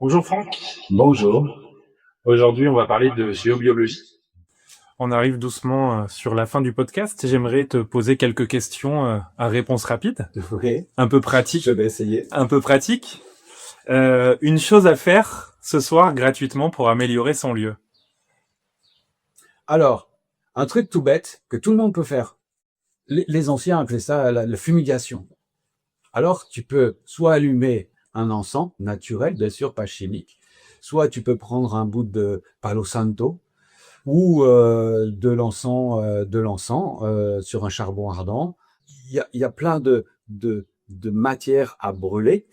Bonjour Franck, Bonjour. aujourd'hui on va parler de géobiologie. On arrive doucement sur la fin du podcast. J'aimerais te poser quelques questions à réponse rapide, Oui, un peu pratique. je vais essayer. Un peu pratique. Une chose à faire ce soir gratuitement pour améliorer son lieu. Alors, un truc tout bête que tout le monde peut faire. Les anciens appelaient ça la fumigation. Alors, tu peux soit allumer un encens naturel, bien sûr, pas chimique, soit tu peux prendre un bout de Palo Santo ou de l'encens sur un charbon ardent. Il y a plein de matières à brûler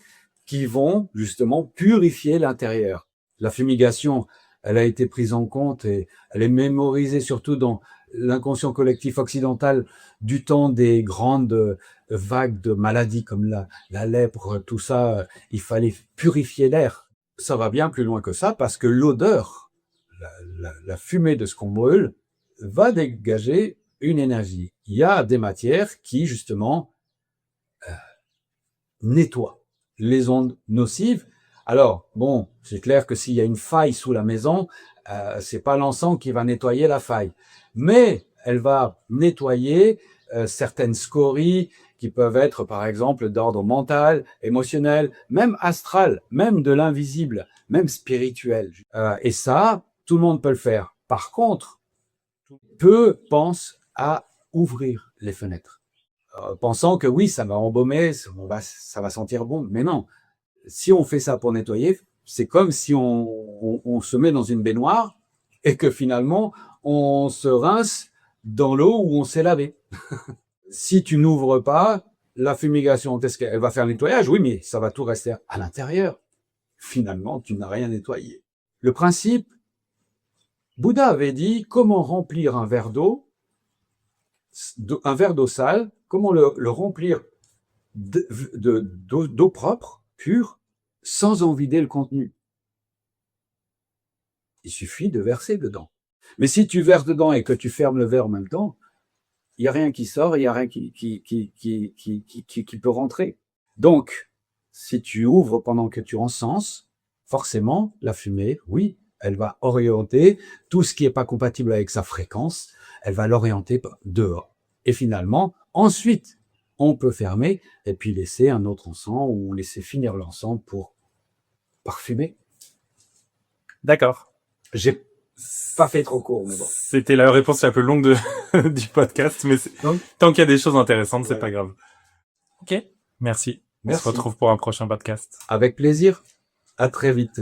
qui vont justement purifier l'intérieur. La fumigation, elle a été prise en compte et elle est mémorisée surtout dans l'inconscient collectif occidental du temps des grandes vagues de maladies comme la lèpre, tout ça. Il fallait purifier l'air. Ça va bien plus loin que ça parce que l'odeur, la fumée de ce qu'on brûle, va dégager une énergie. Il y a des matières qui, justement, nettoient les ondes nocives. Alors, bon, c'est clair que s'il y a une faille sous la maison, c'est pas l'encens qui va nettoyer la faille, mais elle va nettoyer certaines scories qui peuvent être, par exemple, d'ordre mental, émotionnel, même astral, même de l'invisible, même spirituel. Et ça, tout le monde peut le faire. Par contre, peu pensent à ouvrir les fenêtres, pensant que oui, ça va embaumer, ça va sentir bon. Mais non, si on fait ça pour nettoyer, c'est comme si on se met dans une baignoire et que finalement, on se rince dans l'eau où on s'est lavé. Si tu n'ouvres pas, la fumigation, est-ce qu'elle va faire le nettoyage? Oui, mais ça va tout rester à l'intérieur. Finalement, tu n'as rien nettoyé. Le principe, Bouddha avait dit comment remplir un verre d'eau sale, comment le remplir d'eau propre, pure, sans en vider le contenu. Il suffit de verser dedans. Mais si tu verses dedans et que tu fermes le verre en même temps, il n'y a rien qui sort, il n'y a rien qui peut rentrer. Donc, si tu ouvres pendant que tu encenses, forcément, la fumée, oui, elle va orienter tout ce qui n'est pas compatible avec sa fréquence, elle va l'orienter dehors. Et finalement, ensuite, on peut fermer et puis laisser un autre encens ou laisser finir l'encens pour parfumer. D'accord. J'ai pas fait trop court, mais bon. C'était la réponse la plus longue du podcast, mais tant qu'il y a des choses intéressantes, c'est pas grave. Ok, merci. On se retrouve pour un prochain podcast. Avec plaisir. À très vite.